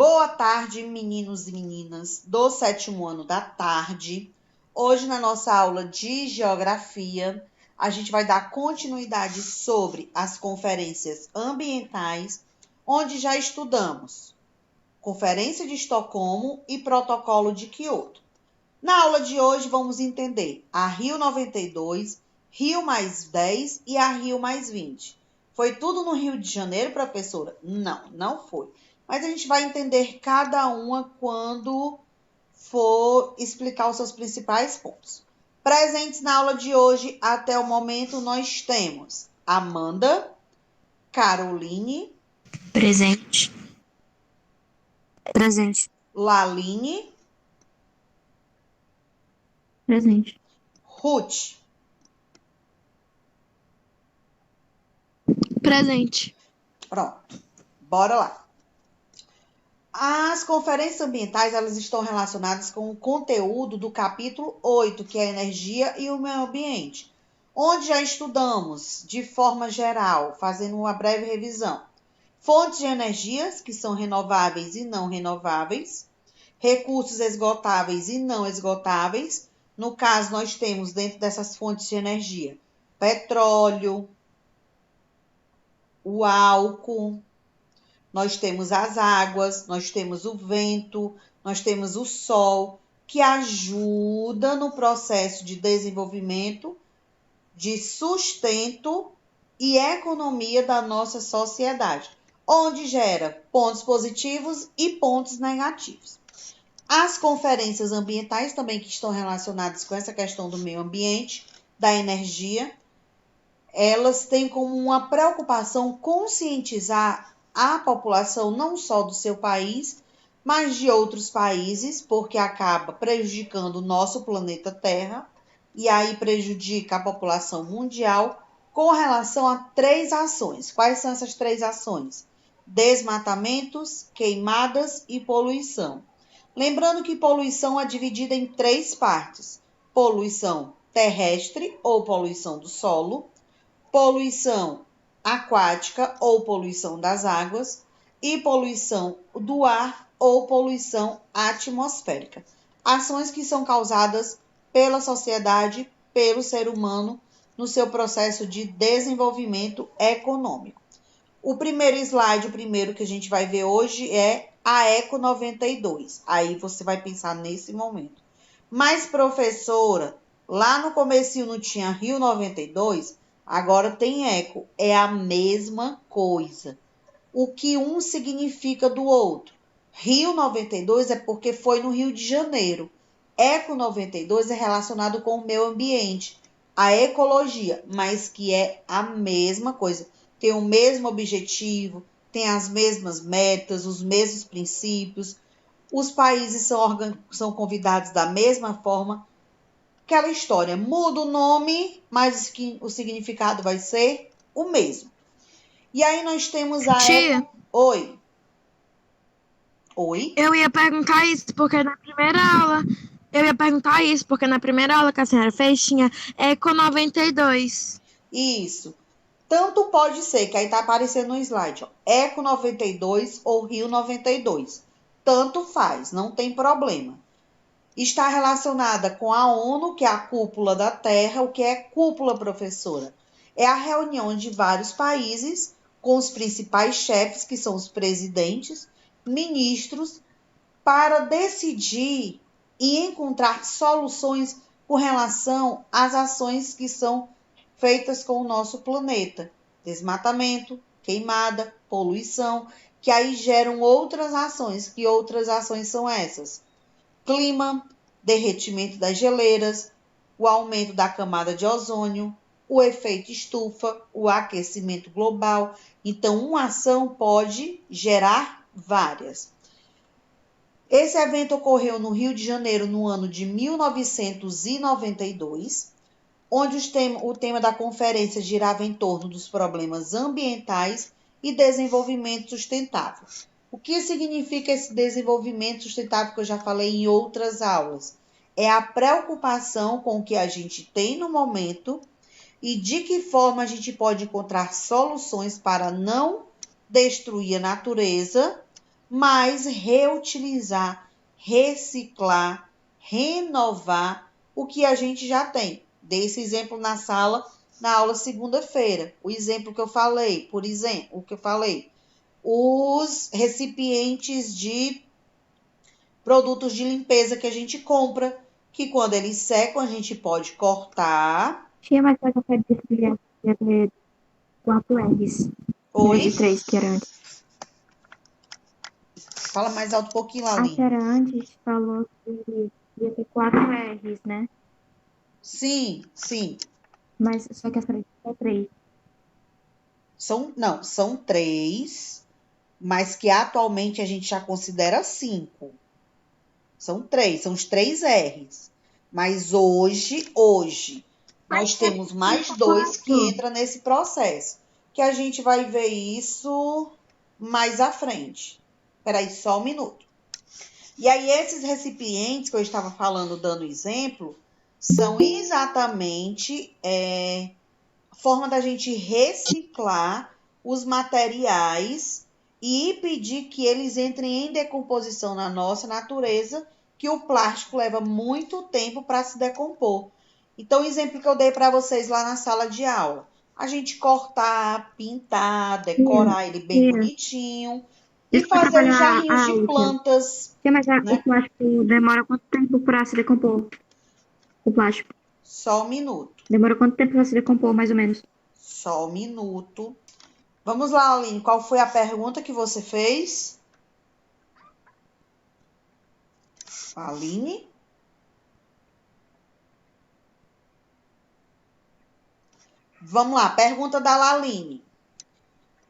Boa tarde, meninos e meninas do 7º ano da tarde. Hoje, na nossa aula de Geografia, a gente vai dar continuidade sobre as conferências ambientais, onde já estudamos Conferência de Estocolmo e Protocolo de Quioto. Na aula de hoje, vamos entender a Rio 92, Rio mais 10 e a Rio mais 20. Foi tudo no Rio de Janeiro, professora? Não, não foi. Mas a gente vai entender cada uma quando for explicar os seus principais pontos. Presentes na aula de hoje, até o momento, nós temos Amanda, Caroline, Presente. Laline, Presente. Ruth. Presente. Pronto, bora lá. As conferências ambientais, elas estão relacionadas com o conteúdo do capítulo 8, que é a energia e o meio ambiente, onde já estudamos, de forma geral, fazendo uma breve revisão, fontes de energias, que são renováveis e não renováveis, recursos esgotáveis e não esgotáveis. No caso, nós temos dentro dessas fontes de energia, petróleo, o álcool, nós temos as águas, nós temos o vento, nós temos o sol, que ajuda no processo de desenvolvimento, de sustento e economia da nossa sociedade, onde gera pontos positivos e pontos negativos. As conferências ambientais também que estão relacionadas com essa questão do meio ambiente, da energia, elas têm como uma preocupação conscientizar a população não só do seu país, mas de outros países, porque acaba prejudicando o nosso planeta Terra e aí prejudica a população mundial com relação a 3 ações. Quais são essas 3 ações? Desmatamentos, queimadas e poluição. Lembrando que poluição é dividida em 3 partes: poluição terrestre ou poluição do solo, poluição aquática ou poluição das águas e poluição do ar ou poluição atmosférica. Ações que são causadas pela sociedade, pelo ser humano, no seu processo de desenvolvimento econômico. O primeiro slide, o primeiro que a gente vai ver hoje é a Eco 92. Aí você vai pensar nesse momento. Mas, professora, lá no comecinho não tinha Rio 92? Agora tem Eco, é a mesma coisa. O que um significa do outro? Rio 92 é porque foi no Rio de Janeiro. Eco 92 é relacionado com o meio ambiente, a ecologia, mas que é a mesma coisa. Tem o mesmo objetivo, tem as mesmas metas, os mesmos princípios. Os países são convidados da mesma forma. Aquela história, muda o nome, mas o significado vai ser o mesmo. E aí nós temos a Tia, Oi. Oi? eu ia perguntar isso porque na primeira aula. Eu ia perguntar isso porque na primeira aula que a senhora fez tinha Eco 92. Isso. Tanto pode ser, que aí tá aparecendo no slide, ó, Eco 92 ou Rio 92. Tanto faz, não tem problema. Está relacionada com a ONU, que é a cúpula da Terra. O que é cúpula, professora? É a reunião de vários países com os principais chefes, que são os presidentes, ministros, para decidir e encontrar soluções com relação às ações que são feitas com o nosso planeta. Desmatamento, queimada, poluição, que aí geram outras ações. Que outras ações são essas? Clima, derretimento das geleiras, o aumento da camada de ozônio, o efeito estufa, o aquecimento global. Então, uma ação pode gerar várias. Esse evento ocorreu no Rio de Janeiro no ano de 1992, onde o tema da conferência girava em torno dos problemas ambientais e desenvolvimento sustentável. O que significa esse desenvolvimento sustentável que eu já falei em outras aulas? É a preocupação com o que a gente tem no momento e de que forma a gente pode encontrar soluções para não destruir a natureza, mas reutilizar, reciclar, renovar o que a gente já tem. Dei esse exemplo na aula segunda-feira. O exemplo que eu falei, por exemplo, o que eu falei, os recipientes de produtos de limpeza que a gente compra, que quando eles secam a gente pode cortar. Tia, mas eu quero dizer que ia ter 4 R's, em vez Oi? de 3, que era antes. Fala mais alto um pouquinho, A Laline. Tia antes falou que ia ter 4 R's, né? Sim, sim. Mas só que essa é 3. São 3, mas que atualmente a gente já considera 5. São 3, são os 3 R's. Mas hoje, nós temos mais 2 que entram nesse processo. Que a gente vai ver isso mais à frente. Espera aí, só um minuto. E aí, esses recipientes que eu estava falando, dando exemplo, são exatamente forma da gente reciclar os materiais e pedir que eles entrem em decomposição na nossa natureza, que o plástico leva muito tempo para se decompor. Então, o exemplo que eu dei para vocês lá na sala de aula, a gente cortar, pintar, decorar ele bem bonitinho e Isso para fazer os trabalhar jarrinhos a de outra. plantas, Tia, mas o né? plástico demora quanto tempo para se decompor? O plástico. Só um minuto, Demora quanto tempo para se decompor, mais ou menos? só um minuto. Vamos lá, Aline, qual foi a pergunta que você fez? Aline? Vamos lá, pergunta da Laline.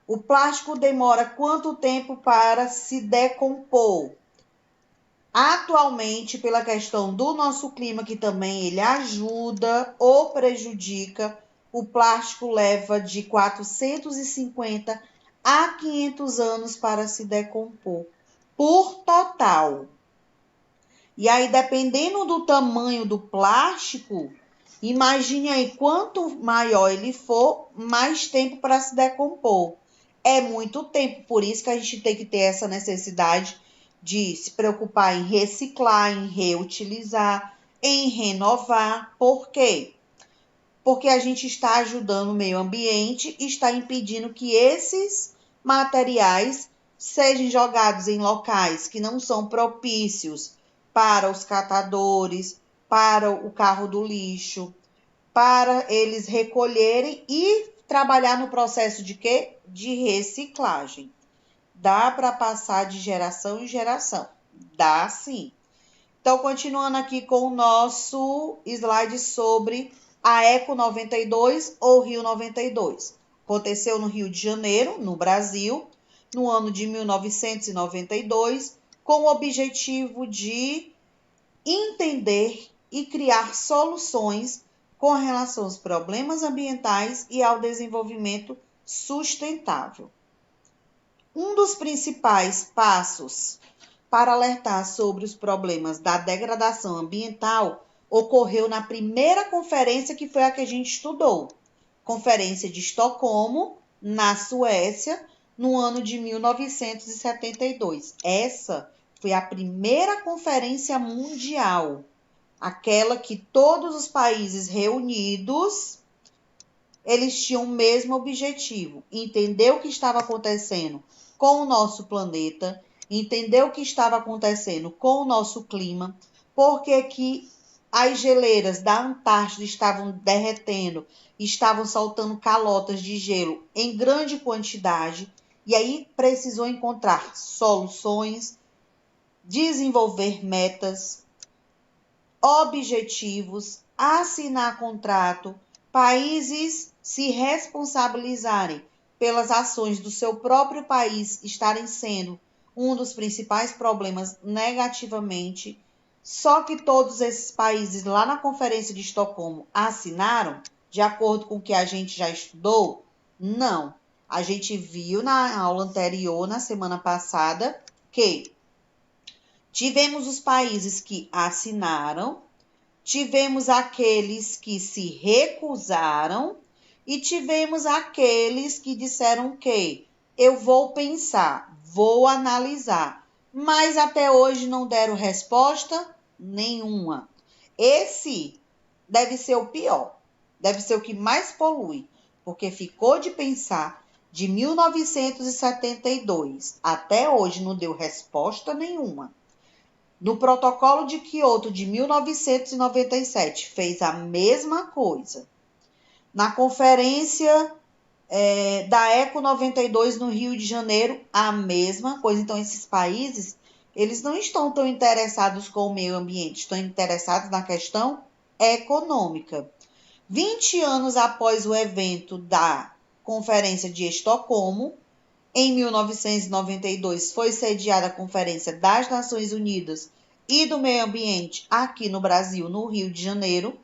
O plástico demora quanto tempo para se decompor? Atualmente, pela questão do nosso clima, que também ele ajuda ou prejudica, o plástico leva de 450 a 500 anos para se decompor, por total. E aí, dependendo do tamanho do plástico, imagine aí, quanto maior ele for, mais tempo para se decompor. É muito tempo, por isso que a gente tem que ter essa necessidade de se preocupar em reciclar, em reutilizar, em renovar. Por quê? Porque a gente está ajudando o meio ambiente e está impedindo que esses materiais sejam jogados em locais que não são propícios para os catadores, para o carro do lixo, para eles recolherem e trabalhar no processo de quê? De reciclagem. Dá para passar de geração em geração? Dá sim. Então, continuando aqui com o nosso slide sobre a Eco 92 ou Rio 92. Aconteceu no Rio de Janeiro, no Brasil, no ano de 1992, com o objetivo de entender e criar soluções com relação aos problemas ambientais e ao desenvolvimento sustentável. Um dos principais passos para alertar sobre os problemas da degradação ambiental ocorreu na primeira conferência, que foi a que a gente estudou, Conferência de Estocolmo, na Suécia, no ano de 1972. Essa foi a primeira conferência mundial, aquela que todos os países reunidos, eles tinham o mesmo objetivo, entender o que estava acontecendo com o nosso planeta, entender o que estava acontecendo com o nosso clima, porque que as geleiras da Antártida estavam derretendo, estavam soltando calotas de gelo em grande quantidade, e aí precisou encontrar soluções, desenvolver metas, objetivos, assinar contrato, países se responsabilizarem pelas ações do seu próprio país estarem sendo um dos principais problemas negativamente. Só que todos esses países lá na Conferência de Estocolmo assinaram, de acordo com o que a gente já estudou? Não. A gente viu na aula anterior, na semana passada, que tivemos os países que assinaram, tivemos aqueles que se recusaram e tivemos aqueles que disseram que eu vou pensar, vou analisar, mas até hoje não deram resposta nenhuma. Esse deve ser o pior, deve ser o que mais polui, porque ficou de pensar de 1972 até hoje não deu resposta nenhuma. No Protocolo de Quioto de 1997 fez a mesma coisa. Na conferência da Eco 92 no Rio de Janeiro, a mesma coisa. Então, esses países, eles não estão tão interessados com o meio ambiente, estão interessados na questão econômica. 20 anos após o evento da Conferência de Estocolmo, em 1992, foi sediada a Conferência das Nações Unidas e do Meio Ambiente aqui no Brasil, no Rio de Janeiro,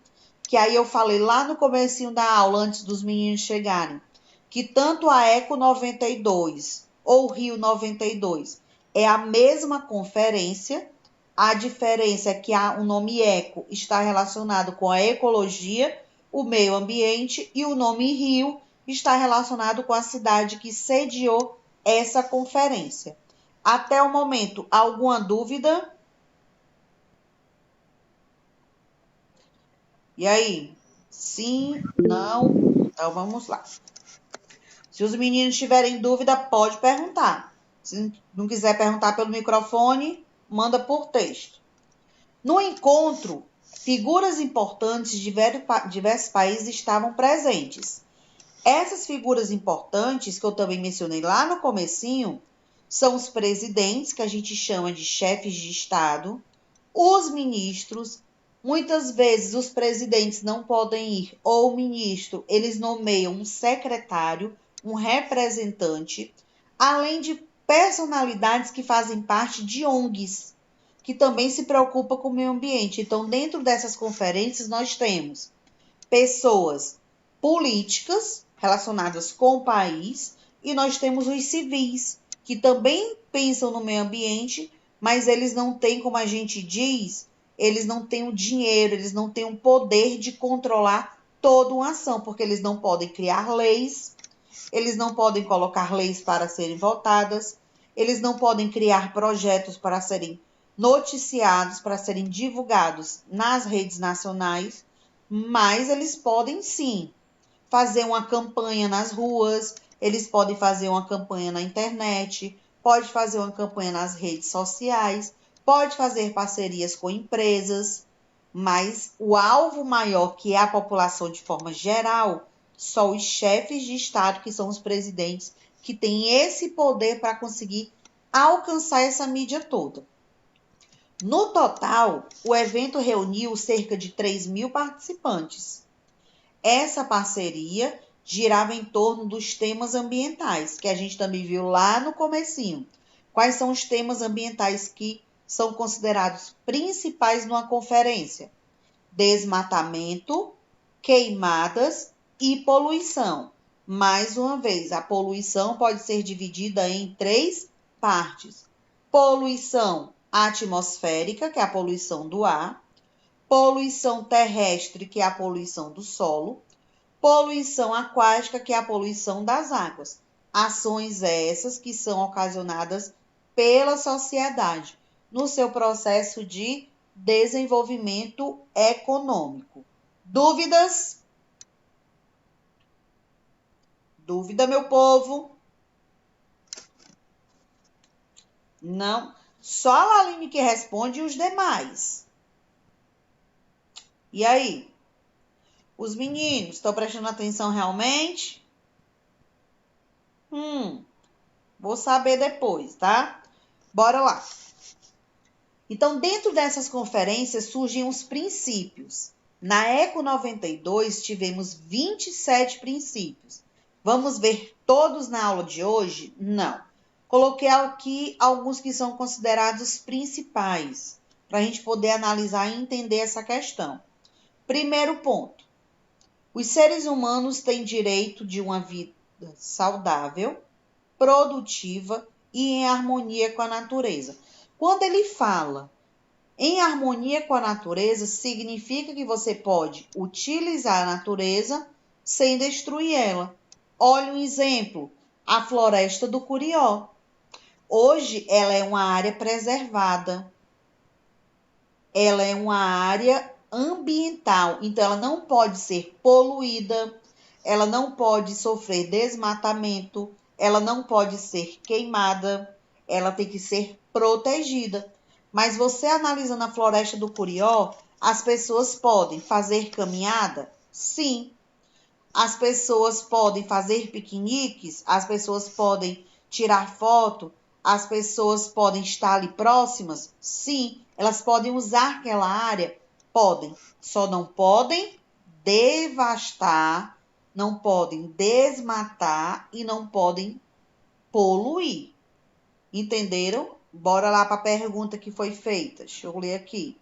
que aí eu falei lá no comecinho da aula, antes dos meninos chegarem, que tanto a Eco 92 ou Rio 92 é a mesma conferência, a diferença é que o nome Eco está relacionado com a ecologia, o meio ambiente, e o nome Rio está relacionado com a cidade que sediou essa conferência. Até o momento, alguma dúvida? E aí? Sim? Não? Então vamos lá. Se os meninos tiverem dúvida, pode perguntar. Se não quiser perguntar pelo microfone, manda por texto. No encontro, figuras importantes de diversos países estavam presentes. Essas figuras importantes, que eu também mencionei lá no comecinho, são os presidentes, que a gente chama de chefes de Estado, os ministros. Muitas vezes os presidentes não podem ir, ou o ministro, eles nomeiam um secretário, um representante, além de personalidades que fazem parte de ONGs, que também se preocupam com o meio ambiente. Então, dentro dessas conferências, nós temos pessoas políticas relacionadas com o país e nós temos os civis, que também pensam no meio ambiente, mas eles não têm, como a gente diz, eles não têm o dinheiro, eles não têm o poder de controlar toda uma ação, porque eles não podem criar leis, eles não podem colocar leis para serem votadas, eles não podem criar projetos para serem noticiados, para serem divulgados nas redes nacionais, mas eles podem sim fazer uma campanha nas ruas, eles podem fazer uma campanha na internet, pode fazer uma campanha nas redes sociais, pode fazer parcerias com empresas, mas o alvo maior, que é a população de forma geral, só os chefes de Estado, que são os presidentes, que têm esse poder para conseguir alcançar essa mídia toda. No total, o evento reuniu cerca de 3.000 participantes. Essa parceria girava em torno dos temas ambientais, que a gente também viu lá no comecinho. Quais são os temas ambientais que são considerados principais numa conferência? Desmatamento, queimadas e poluição. Mais uma vez, a poluição pode ser dividida em 3 partes. Poluição atmosférica, que é a poluição do ar. Poluição terrestre, que é a poluição do solo. Poluição aquática, que é a poluição das águas. Ações essas que são ocasionadas pela sociedade no seu processo de desenvolvimento econômico. Dúvidas? Dúvida, meu povo? Não. Só a Laline que responde e os demais. E aí? Os meninos estão prestando atenção realmente? Vou saber depois, tá? Bora lá. Então, dentro dessas conferências surgem os princípios. Na Eco 92, tivemos 27 princípios. Vamos ver todos na aula de hoje? Não. Coloquei aqui alguns que são considerados principais, para a gente poder analisar e entender essa questão. Primeiro ponto. Os seres humanos têm direito de uma vida saudável, produtiva e em harmonia com a natureza. Quando ele fala em harmonia com a natureza, significa que você pode utilizar a natureza sem destruir ela. Olha um exemplo. A Floresta do Curió. Hoje, ela é uma área preservada. Ela é uma área ambiental, então ela não pode ser poluída, ela não pode sofrer desmatamento, ela não pode ser queimada, ela tem que ser protegida. Mas você analisando a Floresta do Curió, as pessoas podem fazer caminhada? Sim. As pessoas podem fazer piqueniques, as pessoas podem tirar foto, as pessoas podem estar ali próximas? Sim. Elas podem usar aquela área? Podem. Só não podem devastar, não podem desmatar e não podem poluir. Entenderam? Bora lá para a pergunta que foi feita. Deixa eu ler aqui.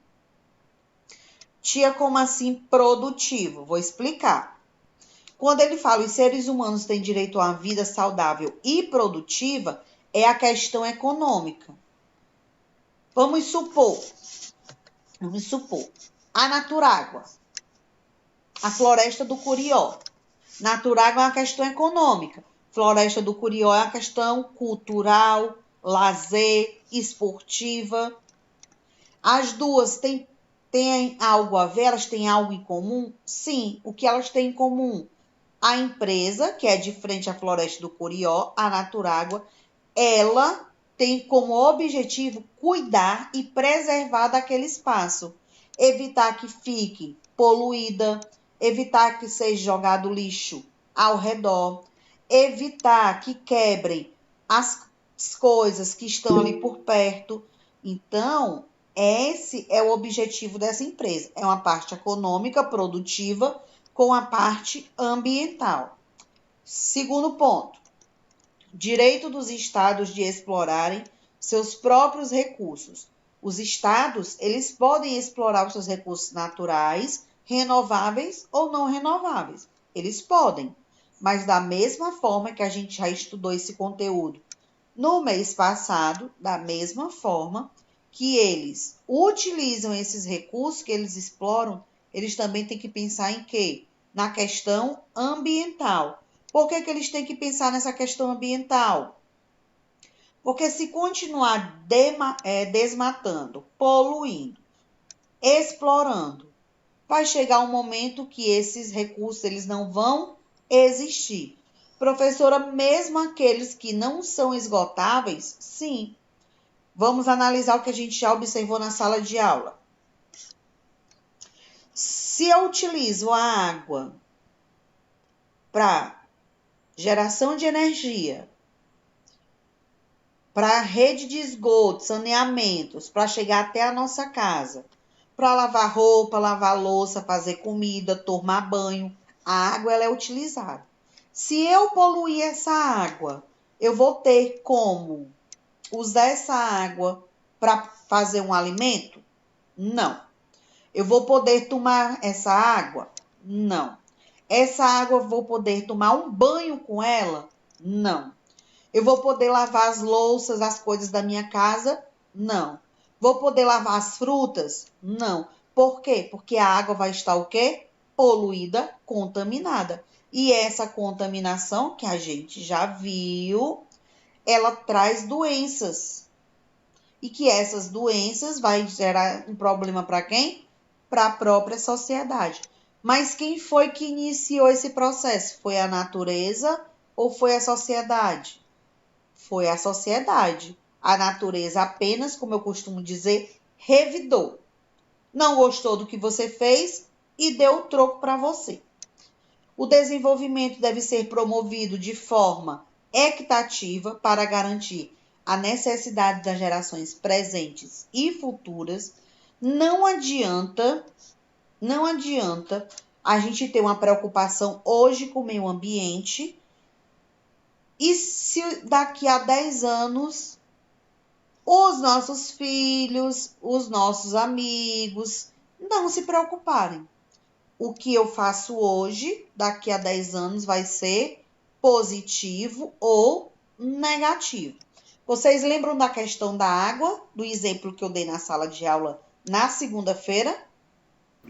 Tia, como assim produtivo? Vou explicar. Quando ele fala os seres humanos têm direito a uma vida saudável e produtiva, é a questão econômica. Vamos supor, a Naturágua, a Floresta do Curió. Naturágua é uma questão econômica. Floresta do Curió é uma questão cultural, lazer, esportiva. As duas têm algo a ver? Elas têm algo em comum? Sim. O que elas têm em comum? A empresa, que é de frente à Floresta do Curió, a Naturágua, ela tem como objetivo cuidar e preservar daquele espaço, evitar que fique poluída, evitar que seja jogado lixo ao redor, evitar que quebrem as coisas que estão ali por perto. Então, esse é o objetivo dessa empresa. É uma parte econômica, produtiva, com a parte ambiental. Segundo ponto, direito dos estados de explorarem seus próprios recursos. Os estados, eles podem explorar os seus recursos naturais, renováveis ou não renováveis. Eles podem, mas da mesma forma que a gente já estudou esse conteúdo no mês passado, da mesma forma que eles utilizam esses recursos que eles exploram, eles também têm que pensar em quê? Na questão ambiental. Por que eles têm que pensar nessa questão ambiental? Porque se continuar desmatando, poluindo, explorando, vai chegar um momento que esses recursos eles não vão existir. Professora, mesmo aqueles que não são esgotáveis, sim. Vamos analisar o que a gente já observou na sala de aula. Se eu utilizo a água para geração de energia, para rede de esgoto, saneamentos, para chegar até a nossa casa, para lavar roupa, lavar louça, fazer comida, tomar banho, a água ela é utilizada. Se eu poluir essa água, eu vou ter como usar essa água para fazer um alimento? Não. Eu vou poder tomar essa água? Não. Essa água eu vou poder tomar um banho com ela? Não. Eu vou poder lavar as louças, as coisas da minha casa? Não. Vou poder lavar as frutas? Não. Por quê? Porque a água vai estar o quê? Poluída, contaminada. E essa contaminação, que a gente já viu, ela traz doenças. E que essas doenças vai gerar um problema para quem? Para a própria sociedade. Mas quem foi que iniciou esse processo? Foi a natureza ou foi a sociedade? Foi a sociedade. A natureza apenas, como eu costumo dizer, revidou. Não gostou do que você fez e deu o troco para você. O desenvolvimento deve ser promovido de forma equitativa para garantir a necessidade das gerações presentes e futuras. Não adianta a gente ter uma preocupação hoje com o meio ambiente e se daqui a 10 anos os nossos filhos, os nossos amigos não se preocuparem. O que eu faço hoje, daqui a 10 anos, vai ser positivo ou negativo. Vocês lembram da questão da água, do exemplo que eu dei na sala de aula na segunda-feira?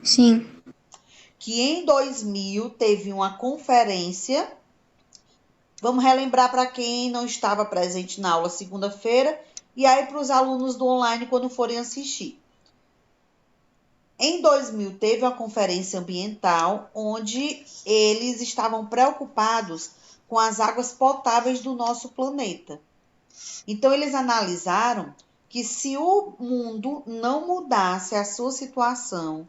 Sim. Que em 2000 teve uma conferência Vamos relembrar para quem não estava presente na aula segunda-feira e aí para os alunos do online quando forem assistir. Em 2000 teve uma conferência ambiental onde eles estavam preocupados com as águas potáveis do nosso planeta. Então eles analisaram que se o mundo não mudasse a sua situação,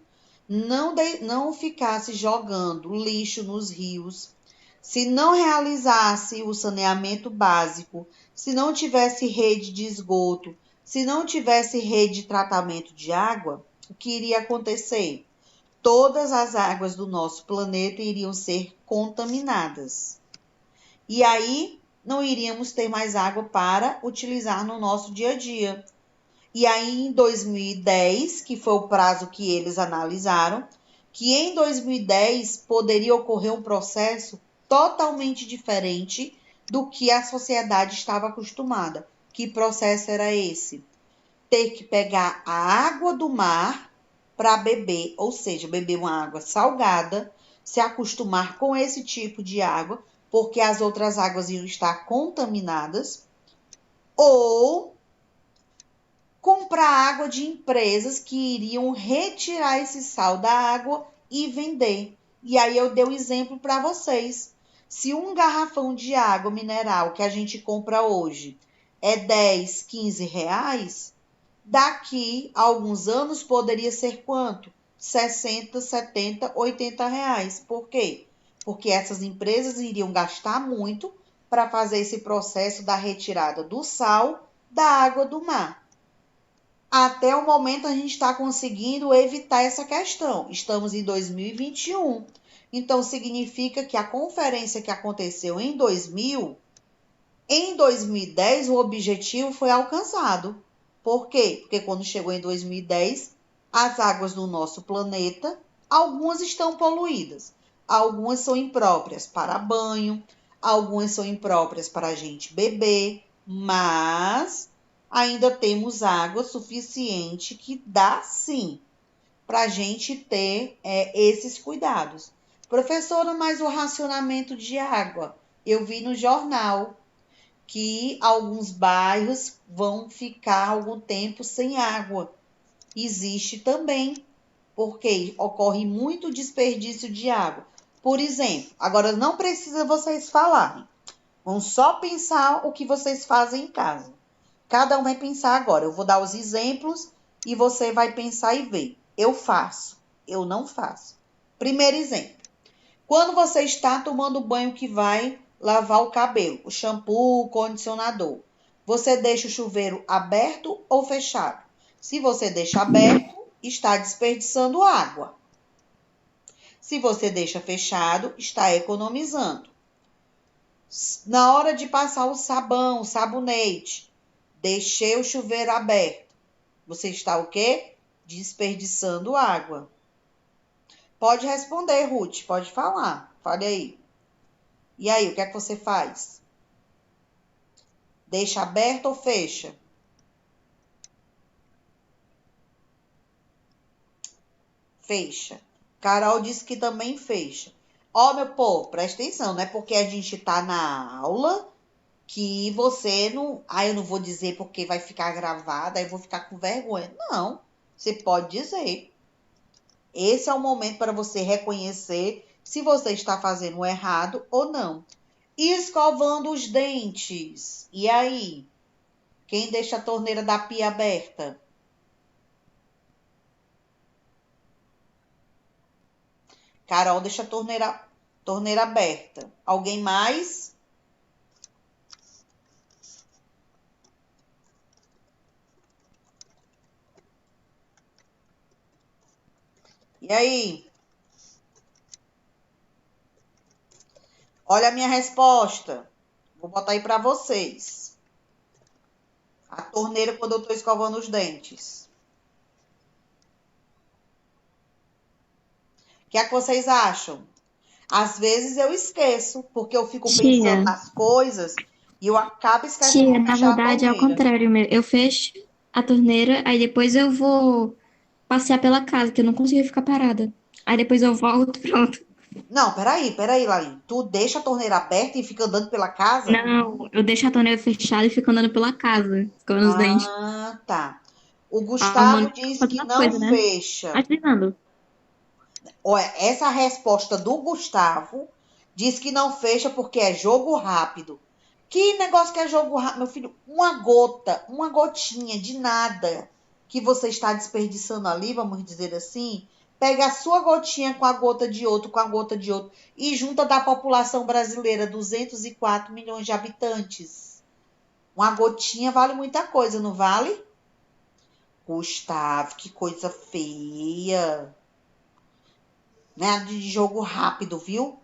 não ficasse jogando lixo nos rios, se não realizasse o saneamento básico, se não tivesse rede de esgoto, se não tivesse rede de tratamento de água, o que iria acontecer? Todas as águas do nosso planeta iriam ser contaminadas. E aí não iríamos ter mais água para utilizar no nosso dia a dia. E aí, em 2010, que foi o prazo que eles analisaram, que em 2010 poderia ocorrer um processo totalmente diferente do que a sociedade estava acostumada. Que processo era esse? Ter que pegar a água do mar para beber, ou seja, beber uma água salgada, se acostumar com esse tipo de água, porque as outras águas iam estar contaminadas, ou comprar água de empresas que iriam retirar esse sal da água e vender. E aí eu dei um exemplo para vocês. Se um garrafão de água mineral que a gente compra hoje é 10, 15 reais, daqui a alguns anos poderia ser quanto? 60, 70, 80 reais. Por quê? Porque essas empresas iriam gastar muito para fazer esse processo da retirada do sal da água do mar. Até o momento a gente está conseguindo evitar essa questão. Estamos em 2021. Então, significa que a conferência que aconteceu em 2000, em 2010, o objetivo foi alcançado. Por quê? Porque quando chegou em 2010, as águas do nosso planeta, algumas estão poluídas, algumas são impróprias para banho, algumas são impróprias para a gente beber, mas ainda temos água suficiente que dá sim para a gente ter esses cuidados. Professora, mas o racionamento de água, eu vi no jornal que alguns bairros vão ficar algum tempo sem água. Existe também, porque ocorre muito desperdício de água. Por exemplo, agora não precisa vocês falarem. Vamos só pensar o que vocês fazem em casa. Cada um vai pensar agora. Eu vou dar os exemplos e você vai pensar e ver. Eu faço, eu não faço. Primeiro exemplo. Quando você está tomando banho que vai lavar o cabelo, o shampoo, o condicionador, você deixa o chuveiro aberto ou fechado? Se você deixa aberto, está desperdiçando água. Se você deixa fechado, está economizando. Na hora de passar o sabão, o sabonete, deixei o chuveiro aberto. Você está o quê? Desperdiçando água. Pode responder, Ruth, pode falar. Fale aí. E aí, o que é que você faz? Deixa aberto ou fecha? Fecha. Carol disse que também fecha. Ó, meu povo, presta atenção, não é porque a gente tá na aula que você não... Ah, eu não vou dizer porque vai ficar gravado, aí eu vou ficar com vergonha. Não, você pode dizer. Esse é o momento para você reconhecer se você está fazendo errado ou não. Escovando os dentes. E aí? Quem deixa a torneira da pia aberta? Carol deixa a torneira aberta. Alguém mais? E aí? Olha a minha resposta. Vou botar aí para vocês. A torneira quando eu estou escovando os dentes. O que é que vocês acham? Às vezes eu esqueço, porque eu fico pensando Tia, nas coisas e eu acabo esquecendo de na fechar a verdade é ao torneira. contrário mesmo. Eu fecho a torneira, aí depois eu vou passear pela casa, que eu não consigo ficar parada. Aí depois eu volto, pronto. Não, peraí, Laline. Tu deixa a torneira aberta e fica andando pela casa? Não, eu deixo a torneira fechada e fico andando pela casa, escovando os dentes, Ah, tá. O Gustavo arrumando, diz que fazendo as não coisas, né? fecha. Agilizando. Olha, essa resposta do Gustavo diz que não fecha porque é jogo rápido. Que negócio que é jogo rápido, meu filho? Uma gota, uma gotinha de nada que você está desperdiçando ali, vamos dizer assim, pega a sua gotinha com a gota de outro, com a gota de outro, e junta da população brasileira, 204 milhões de habitantes. Uma gotinha vale muita coisa, não vale? Gustavo, que coisa feia. Né? De jogo rápido, viu?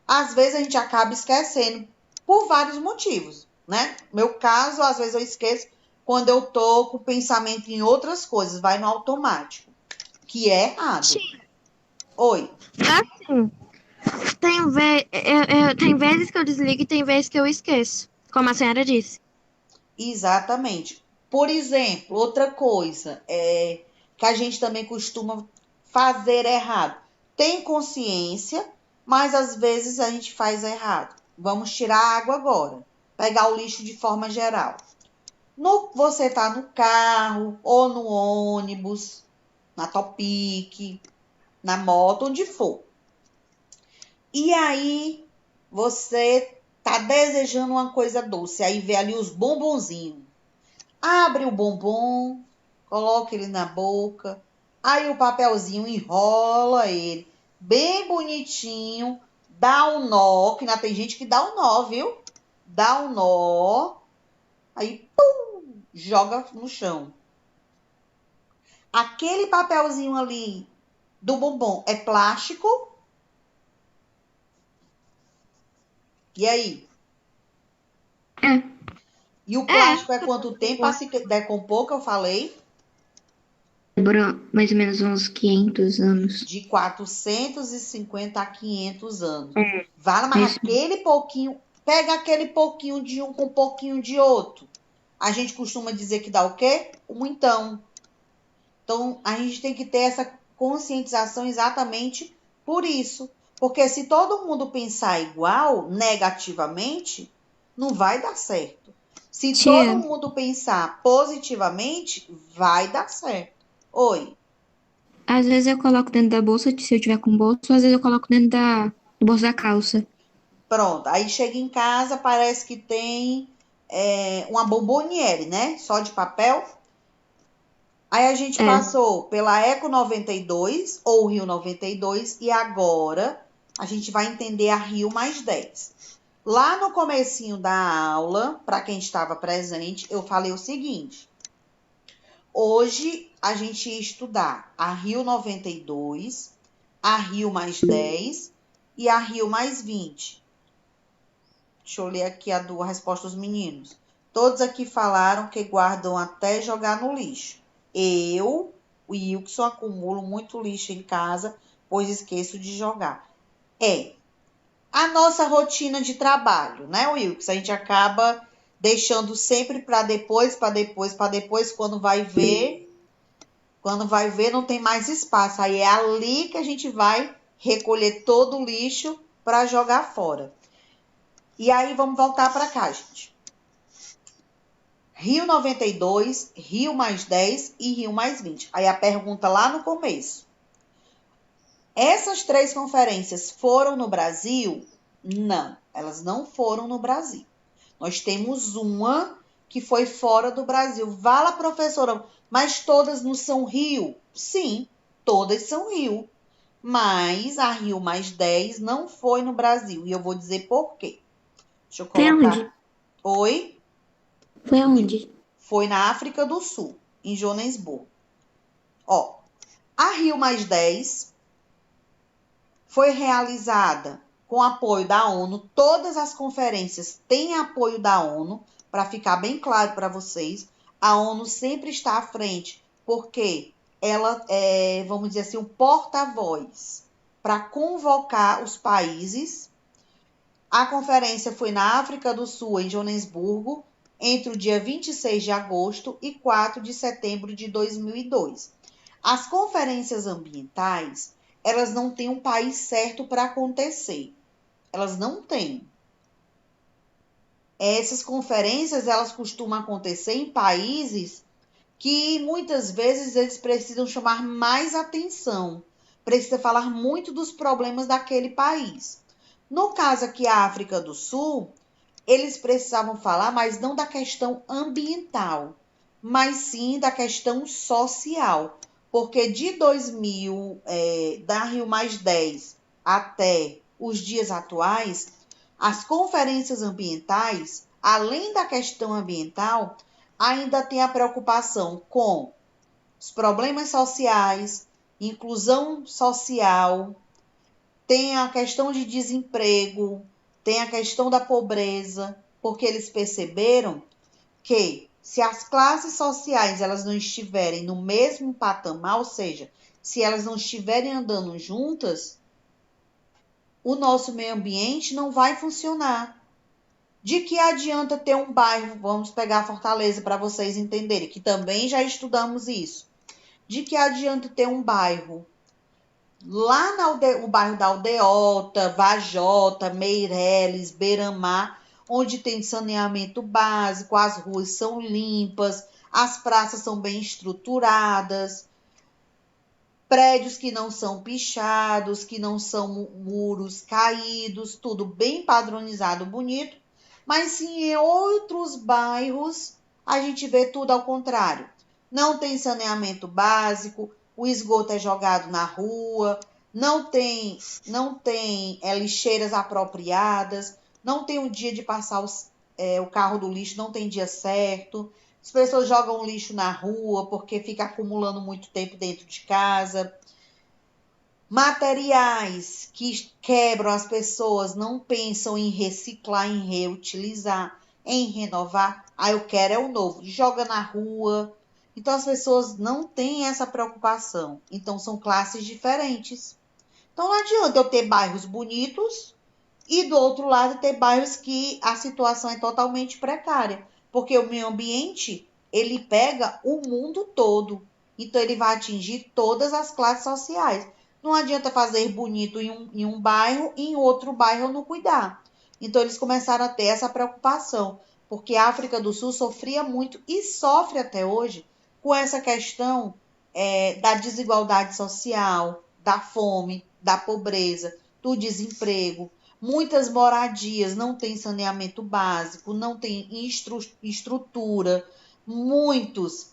Às vezes a gente acaba esquecendo por vários motivos, né? Meu caso, às vezes eu esqueço quando eu tô com o pensamento em outras coisas, vai no automático, que é errado. Tia, Oi, assim, tem vezes que eu desligo e tem vezes que eu esqueço, como a senhora disse. exatamente. Por exemplo, outra coisa que a gente também costuma fazer errado. Tem consciência, mas às vezes a gente faz errado. Vamos tirar a água agora. Pegar o lixo de forma geral. Você tá no carro ou no ônibus, na Topic, na moto, onde for. E aí você tá desejando uma coisa doce, aí vê ali os bombonzinhos. Abre o bombom, coloca ele na boca, aí o papelzinho enrola ele bem bonitinho, dá um nó, que ainda tem gente que dá um nó, viu? Dá um nó, aí pum, joga no chão. Aquele papelzinho ali do bombom é plástico? E aí? É, E o É, plástico é quanto tempo a se decompor, que eu falei? demorou mais ou menos uns 500 anos. De 450 a 500 anos. É, Vale, é mas isso. aquele pouquinho, pega aquele pouquinho de um com um pouquinho de outro. A gente costuma dizer que dá o quê? Um então. Então, a gente tem que ter essa conscientização exatamente por isso. Porque se todo mundo pensar igual, negativamente, não vai dar certo. Se todo tia, mundo pensar positivamente, vai dar certo. Oi. Às vezes eu coloco dentro da bolsa, se eu tiver com bolso, às vezes eu coloco dentro do bolso da calça. Pronto. Aí chega em casa, parece que tem uma bomboniere, né? Só de papel. Aí a gente É, passou pela Eco 92 ou Rio 92 e agora a gente vai entender a Rio mais 10. Lá no comecinho da aula, para quem estava presente, eu falei o seguinte: hoje a gente ia estudar a Rio 92, a Rio mais 10 e a Rio mais 20. Deixa eu ler aqui a resposta dos meninos. Todos aqui falaram que guardam até jogar no lixo. Eu, o Wilson, acumulo muito lixo em casa, pois esqueço de jogar. É a nossa rotina de trabalho, né, Wilson? A gente acaba deixando sempre para depois, para depois, para depois, quando vai ver não tem mais espaço. Aí é ali que a gente vai recolher todo o lixo para jogar fora. E aí vamos voltar para cá, gente. Rio 92, Rio mais 10 e Rio mais 20. Aí a pergunta lá no começo. Essas três conferências foram no Brasil? Não, elas não foram no Brasil. Nós temos uma que foi fora do Brasil. Vala, professora, mas todas não são Rio? Sim, todas são Rio. Mas a Rio mais 10 não foi no Brasil. E eu vou dizer por quê. Deixa eu foi aonde? colocar. Oi? Foi aonde? Foi na África do Sul, em Joanesburgo. Ó, a Rio mais 10 foi realizada com apoio da ONU. Todas as conferências têm apoio da ONU, para ficar bem claro para vocês. A ONU sempre está à frente, porque ela é, vamos dizer assim, o porta-voz para convocar os países. A conferência foi na África do Sul, em Joanesburgo, entre o dia 26 de agosto e 4 de setembro de 2002. As conferências ambientais, elas não têm um país certo para acontecer. Elas não têm. Essas conferências, elas costumam acontecer em países que muitas vezes eles precisam chamar mais atenção, precisa falar muito dos problemas daquele país. No caso aqui, a África do Sul, eles precisavam falar, mas não da questão ambiental, mas sim da questão social, porque de 2000, da Rio Mais 10 até os dias atuais, as conferências ambientais, além da questão ambiental, ainda tem a preocupação com os problemas sociais, inclusão social, tem a questão de desemprego, tem a questão da pobreza, porque eles perceberam que se as classes sociais elas não estiverem no mesmo patamar, ou seja, se elas não estiverem andando juntas, o nosso meio ambiente não vai funcionar. De que adianta ter um bairro, vamos pegar Fortaleza para vocês entenderem, que também já estudamos isso. De que adianta ter um bairro lá o bairro da Aldeota, Vajota, Meireles, Beiramar, onde tem saneamento básico, as ruas são limpas, as praças são bem estruturadas, prédios que não são pichados, que não são muros caídos, tudo bem padronizado, bonito, mas sim em outros bairros a gente vê tudo ao contrário. Não tem saneamento básico, o esgoto é jogado na rua, não tem lixeiras apropriadas, não tem o dia de passar o carro do lixo, não tem dia certo. As pessoas jogam lixo na rua porque fica acumulando muito tempo dentro de casa. Materiais que quebram, as pessoas não pensam em reciclar, em reutilizar, em renovar. Ah, eu quero é o novo, joga na rua. Então as pessoas não têm essa preocupação. Então são classes diferentes. Então não adianta eu ter bairros bonitos e do outro lado ter bairros que a situação é totalmente precária, porque o meio ambiente, ele pega o mundo todo. Então ele vai atingir todas as classes sociais. Não adianta fazer bonito em um bairro e em outro bairro eu não cuidar. Então eles começaram a ter essa preocupação, porque a África do Sul sofria muito e sofre até hoje com essa questão da desigualdade social, da fome, da pobreza, do desemprego. Muitas moradias não têm saneamento básico, não tem estrutura. Muitos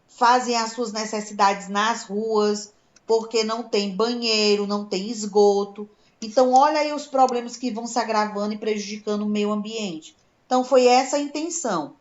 fazem as suas necessidades nas ruas, porque não tem banheiro, não tem esgoto. Então, olha aí os problemas que vão se agravando e prejudicando o meio ambiente. Então, foi essa a intenção.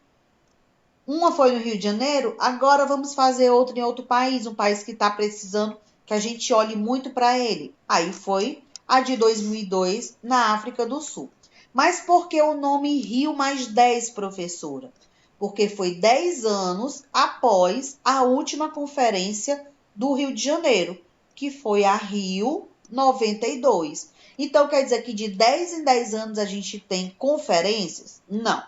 Uma foi no Rio de Janeiro, agora vamos fazer outra em outro país, um país que está precisando que a gente olhe muito para ele. Aí foi a de 2002 na África do Sul. Mas por que o nome Rio Mais 10, professora? Porque foi 10 anos após a última conferência do Rio de Janeiro, que foi a Rio 92. Então, quer dizer que de 10 em 10 anos a gente tem conferências? Não.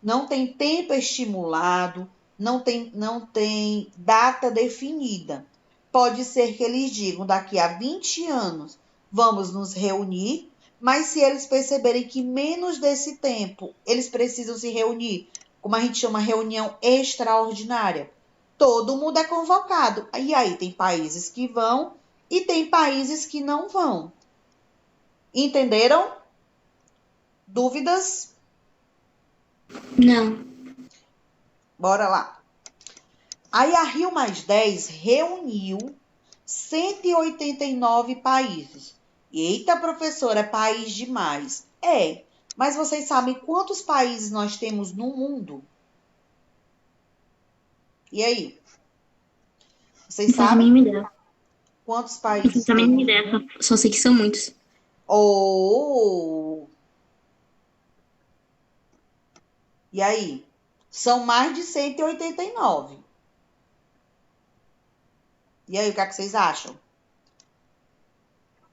Não tem tempo estimulado, não tem data definida. Pode ser que eles digam daqui a 20 anos vamos nos reunir, mas se eles perceberem que menos desse tempo eles precisam se reunir, como a gente chama reunião extraordinária, todo mundo é convocado. E aí tem países que vão e tem países que não vão. Entenderam? Dúvidas? Não. Bora lá. Aí a Rio Mais 10 reuniu 189 países. Eita, professora, é país demais. É, mas vocês sabem quantos países nós temos no mundo? E aí? Vocês Não faço a sabem mínima ideia. quantos Não países faço a mínima temos? ideia. Só sei que são muitos. Oh! E aí? São mais de 189. E aí, o que é que vocês acham?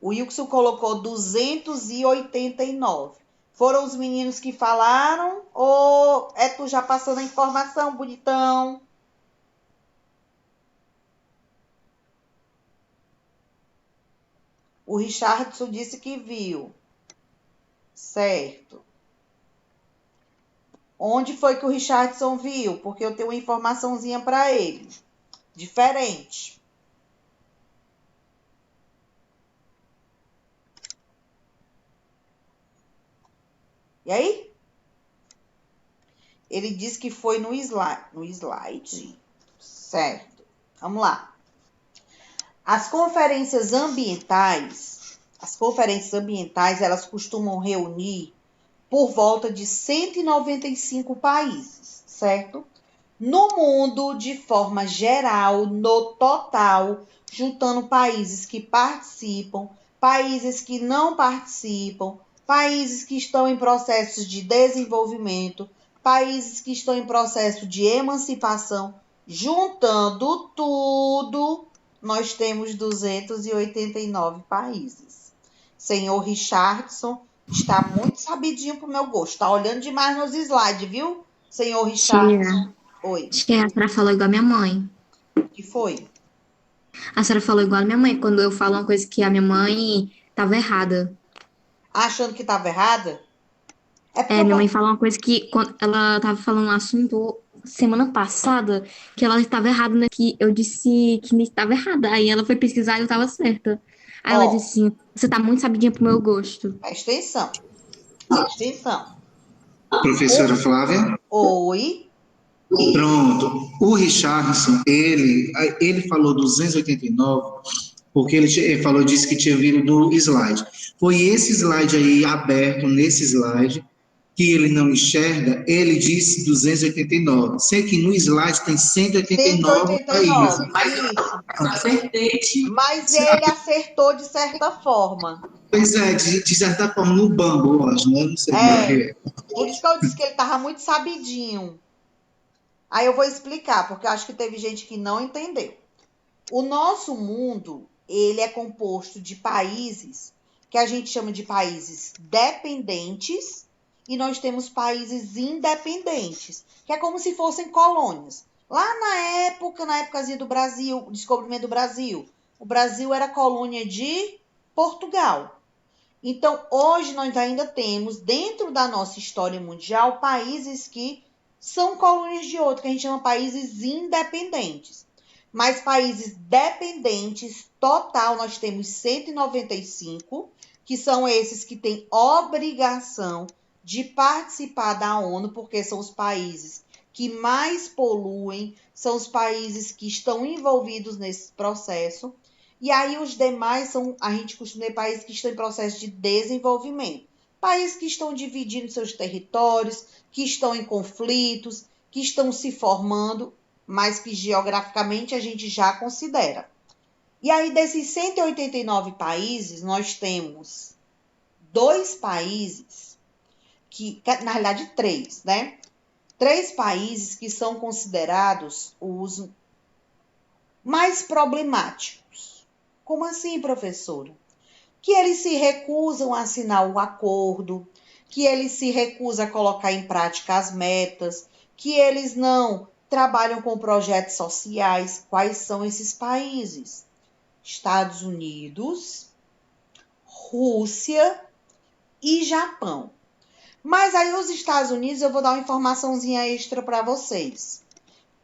O Wilson colocou 289. Foram os meninos que falaram ou é tu já passando a informação, bonitão? O Richardson disse que viu. Certo. Onde foi que o Richardson viu? Porque eu tenho uma informaçãozinha para ele. Diferente. E aí? Ele disse que foi no slide. No slide? Certo. Vamos lá. As conferências ambientais, elas costumam reunir por volta de 195 países, certo? No mundo, de forma geral, no total, juntando países que participam, países que não participam, países que estão em processos de desenvolvimento, países que estão em processo de emancipação, juntando tudo, nós temos 289 países. Senhor Richardson está muito sabidinho pro meu gosto. Está olhando demais nos slides, viu, senhor Richardson? Tia, Oi, acho que a senhora falou igual a minha mãe. o que foi? A senhora falou igual a minha mãe, quando eu falo uma coisa que a minha mãe tava errada. Achando que estava errada? É porque É, eu minha vou... mãe falou uma coisa que quando ela tava falando um assunto semana passada, que ela estava errada, né? Que eu disse que estava errada. Aí ela foi pesquisar e eu tava certa. Aí ela Ó, disse assim, você tá muito sabidinha pro meu gosto. presta atenção. Presta atenção. Professora Flávia? Oi. Pronto. O Richardson, ele falou 289, porque ele falou, disse que tinha vindo do slide. Foi esse slide aí, aberto nesse slide, que ele não enxerga, ele disse 289. Sei que no slide tem 189 países. 189, isso. Acertei. Mas ele acertou de certa forma. Pois é, de certa forma, no bambu, eu acho, né? Não sei como é que É. é. Por isso que eu disse que ele estava muito sabidinho. Aí eu vou explicar, porque eu acho que teve gente que não entendeu. O nosso mundo, ele é composto de países que a gente chama de países dependentes e nós temos países independentes, que é como se fossem colônias. Lá na épocazinha do Brasil, o descobrimento do Brasil, o Brasil era colônia de Portugal. Então, hoje nós ainda temos, dentro da nossa história mundial, países que são colônias de outro, que a gente chama países independentes. Mas países dependentes, total, nós temos 195, que são esses que têm obrigação de participar da ONU, porque são os países que mais poluem, são os países que estão envolvidos nesse processo. E aí os demais são, a gente costuma ter países que estão em processo de desenvolvimento. Países que estão dividindo seus territórios, que estão em conflitos, que estão se formando, mas que geograficamente a gente já considera. E aí, desses 189 países, nós temos 2 países, na realidade 3, né? 3 países que são considerados os mais problemáticos. Como assim, professora? Que eles se recusam a assinar o acordo, que eles se recusam a colocar em prática as metas, que eles não trabalham com projetos sociais. Quais são esses países? Estados Unidos, Rússia e Japão. Mas aí os Estados Unidos, eu vou dar uma informaçãozinha extra para vocês.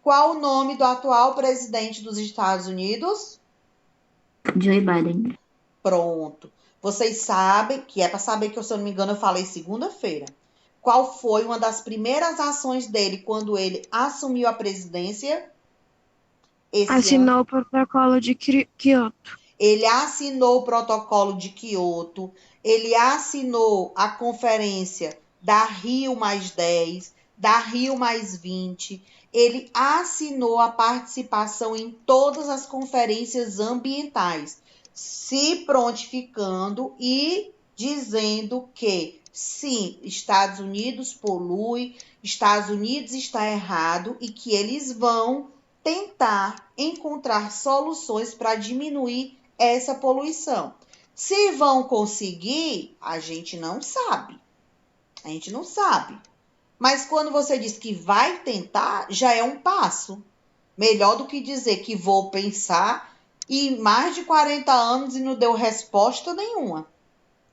Qual o nome do atual presidente dos Estados Unidos? Joe Biden. Pronto. Vocês sabem, que é para saber que, se eu não me engano, eu falei segunda-feira. Qual foi uma das primeiras ações dele quando ele assumiu a presidência? Assinou o protocolo de Kyoto. Ele assinou o protocolo de Kyoto, ele assinou a conferência da Rio+10, da Rio+20, ele assinou a participação em todas as conferências ambientais, se prontificando e dizendo que, sim, Estados Unidos polui, Estados Unidos está errado e que eles vão tentar encontrar soluções para diminuir essa poluição. Se vão conseguir, a gente não sabe. A gente não sabe. Mas quando você diz que vai tentar, já é um passo. Melhor do que dizer que vou pensar E mais de 40 anos e não deu resposta nenhuma.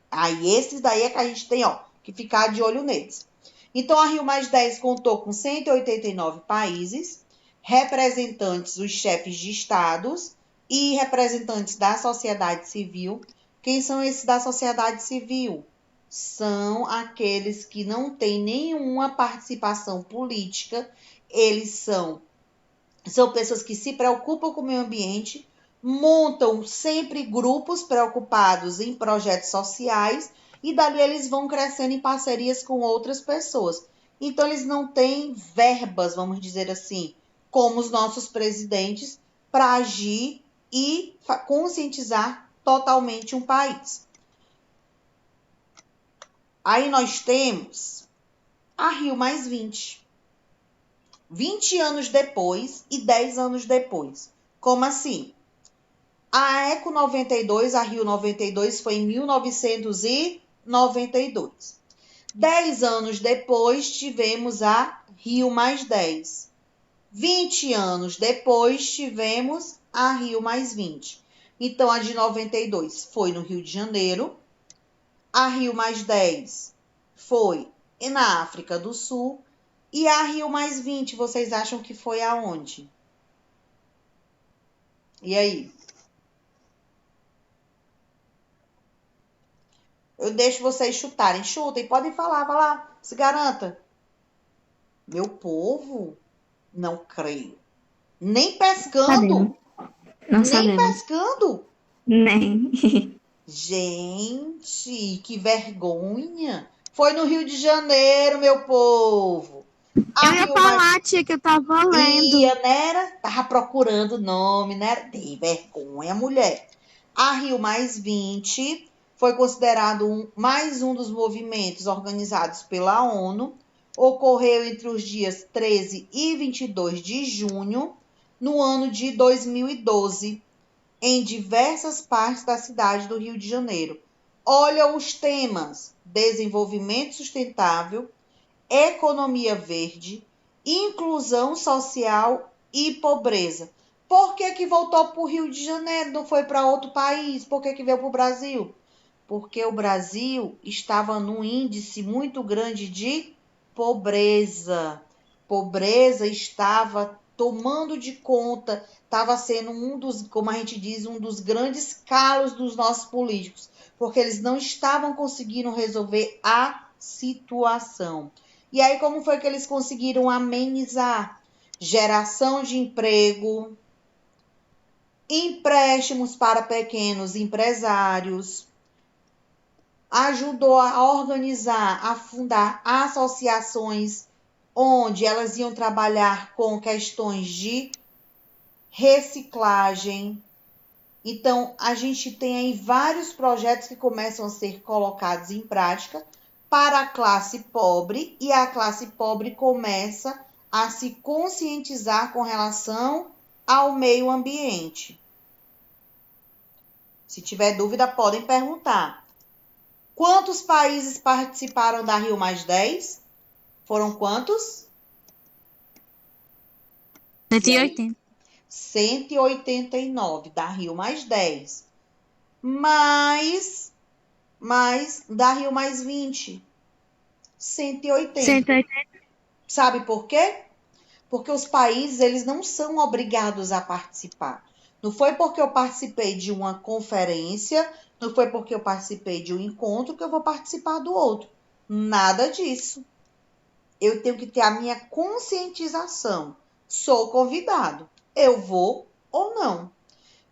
Aí esses daí é que a gente tem, que ficar de olho neles. Então, a Rio+10 contou com 189 países, representantes, os chefes de estados e representantes da sociedade civil. Quem são esses da sociedade civil? São aqueles que não têm nenhuma participação política, eles são pessoas que se preocupam com o meio ambiente, montam sempre grupos preocupados em projetos sociais e dali eles vão crescendo em parcerias com outras pessoas. Então, eles não têm verbas, vamos dizer assim, como os nossos presidentes, para agir e conscientizar totalmente um país. Aí nós temos a Rio+20. 20 anos depois e 10 anos depois. Como assim? A Eco 92, a Rio 92, foi em 1992. 10 anos depois, tivemos a Rio+10. 20 anos depois, tivemos a Rio+20. Então, a de 92 foi no Rio de Janeiro. A Rio+10 foi na África do Sul. E a Rio+20, vocês acham que foi aonde? E aí? Eu deixo vocês chutarem. Chutem, podem falar, vai lá, se garanta. Meu povo, não creio. Nem pescando. Não Nem sabemos. pescando. Nem. Gente, que vergonha. Foi no Rio de Janeiro, meu povo. Eu ia falar, tia, que eu tava lendo. Ia, né? Tava procurando o nome, né? Dei vergonha, mulher. A Rio+20 foi considerado mais um dos movimentos organizados pela ONU. Ocorreu entre os dias 13 e 22 de junho, no ano de 2012, em diversas partes da cidade do Rio de Janeiro. Olha os temas: desenvolvimento sustentável, economia verde, inclusão social e pobreza. Por que voltou para o Rio de Janeiro, não foi para outro país? Por que veio para o Brasil? Porque o Brasil estava num índice muito grande de pobreza. Pobreza estava tomando de conta, estava sendo um dos, como a gente diz, um dos grandes calos dos nossos políticos, porque eles não estavam conseguindo resolver a situação. E aí, como foi que eles conseguiram amenizar? Geração de emprego, empréstimos para pequenos empresários, ajudou a organizar, a fundar associações onde elas iam trabalhar com questões de reciclagem. Então, a gente tem aí vários projetos que começam a ser colocados em prática para a classe pobre, e a classe pobre começa a se conscientizar com relação ao meio ambiente. Se tiver dúvida, podem perguntar. Quantos países participaram da Rio+10? Foram quantos? 180. 189 da Rio+10. Mais da Rio+20. 180. 180. Sabe por quê? Porque os países, eles não são obrigados a participar. Não foi porque eu participei de uma conferência, não foi porque eu participei de um encontro que eu vou participar do outro. Nada disso. Eu tenho que ter a minha conscientização. Sou convidado. Eu vou ou não?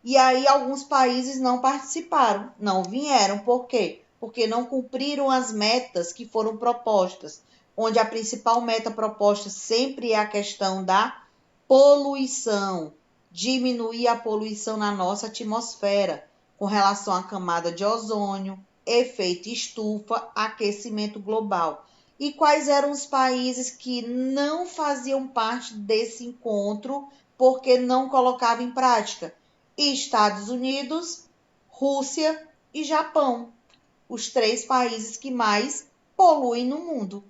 E aí alguns países não participaram, não vieram. Por quê? Porque não cumpriram as metas que foram propostas, onde a principal meta proposta sempre é a questão da poluição, diminuir a poluição na nossa atmosfera, com relação à camada de ozônio, efeito estufa, aquecimento global. E quais eram os países que não faziam parte desse encontro porque não colocavam em prática? Estados Unidos, Rússia e Japão. Os 3 países que mais poluem no mundo.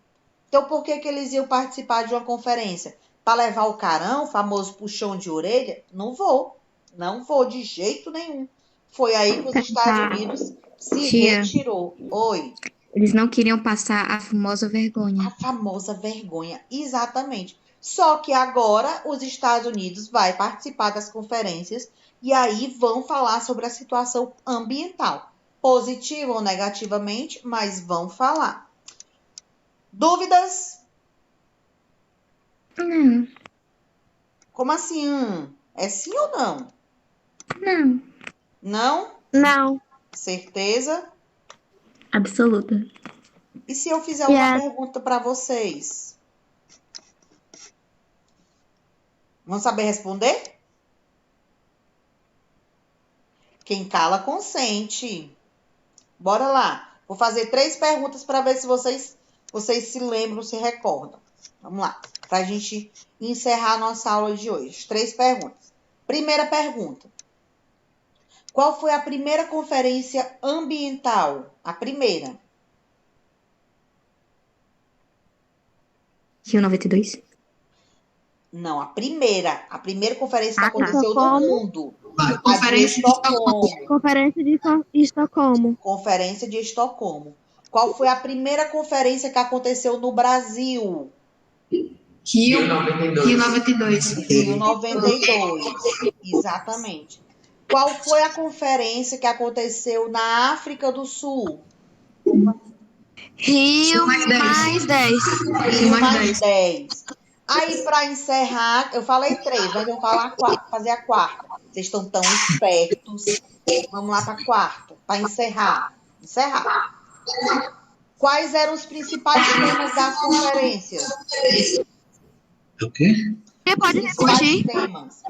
Então, por que eles iam participar de uma conferência? Para levar o carão, o famoso puxão de orelha? Não vou. Não vou de jeito nenhum. Foi aí que os Estados Unidos se Tia. retirou. Oi. Eles não queriam passar a famosa vergonha. A famosa vergonha, exatamente. Só que agora os Estados Unidos vai participar das conferências e aí vão falar sobre a situação ambiental. Positiva ou negativamente, mas vão falar. Dúvidas? Não, Como assim? É sim ou não? não. Não? Não. Certeza? Absoluta. E se eu fizer uma Yes. pergunta para vocês? Vão saber responder? Quem cala, consente. Bora lá. Vou fazer 3 perguntas para ver se vocês se lembram, se recordam. Vamos lá. Para a gente encerrar a nossa aula de hoje. 3 perguntas. Primeira pergunta. Qual foi a primeira conferência ambiental? A primeira. Rio 92? Não, a primeira. A primeira conferência que Ah, tá. aconteceu no Estocolmo. mundo. Vai, A de conferência de Estocolmo. Estocolmo. Conferência de Estocolmo. Conferência de Estocolmo. Qual foi a primeira conferência que aconteceu no Brasil? Rio 92. Rio 92. Exatamente. Qual foi a conferência que aconteceu na África do Sul? Rio Mais 10. mais 10. Rio mais mais 10. Aí, para encerrar, eu falei 3, mas eu vou fazer a quarta. Vocês estão tão espertos. Vamos lá para a quarta, para encerrar. Quais eram os principais temas das conferências? O quê? Você pode Principais repetir? temas.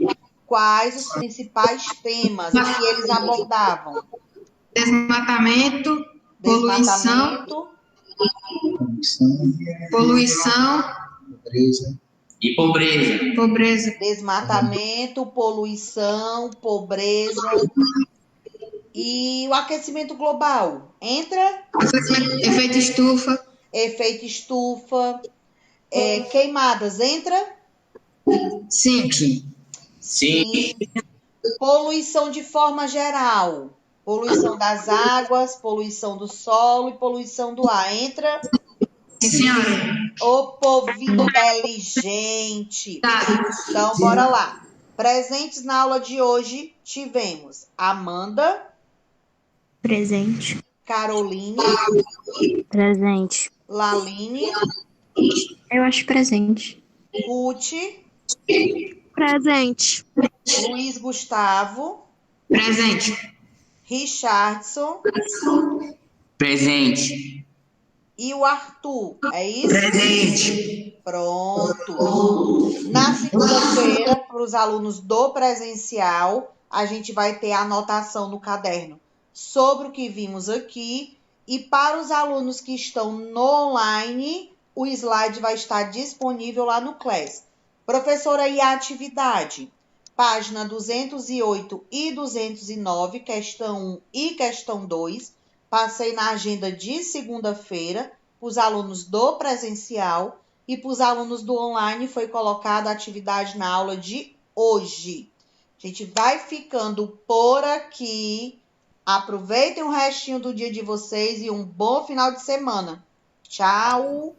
Quais os principais temas que eles abordavam? Desmatamento, poluição, Desmatamento, poluição Pobreza. E pobreza. pobreza. desmatamento, poluição, pobreza e o aquecimento global. Entra Efeito estufa, efeito estufa, queimadas. Entra sim. Sim. poluição de forma geral. Poluição das águas, poluição do solo e poluição do ar. Entra Sim, senhora. o povo inteligente. Então, bora lá. Presentes na aula de hoje tivemos Amanda, Presente. Caroline, Presente. Laline, Eu acho presente. Ruth, Presente. Luiz Gustavo, Presente. Richardson Presente. e o Arthur. É isso? Presente. Pronto. Na segunda-feira, para os alunos do presencial, a gente vai ter a anotação no caderno sobre o que vimos aqui. E para os alunos que estão no online, o slide vai estar disponível lá no Class. Professora, e a atividade? Página 208 e 209, questão 1 e questão 2. Passei na agenda de segunda-feira para os alunos do presencial e para os alunos do online foi colocada a atividade na aula de hoje. A gente vai ficando por aqui. Aproveitem o restinho do dia de vocês e um bom final de semana. Tchau!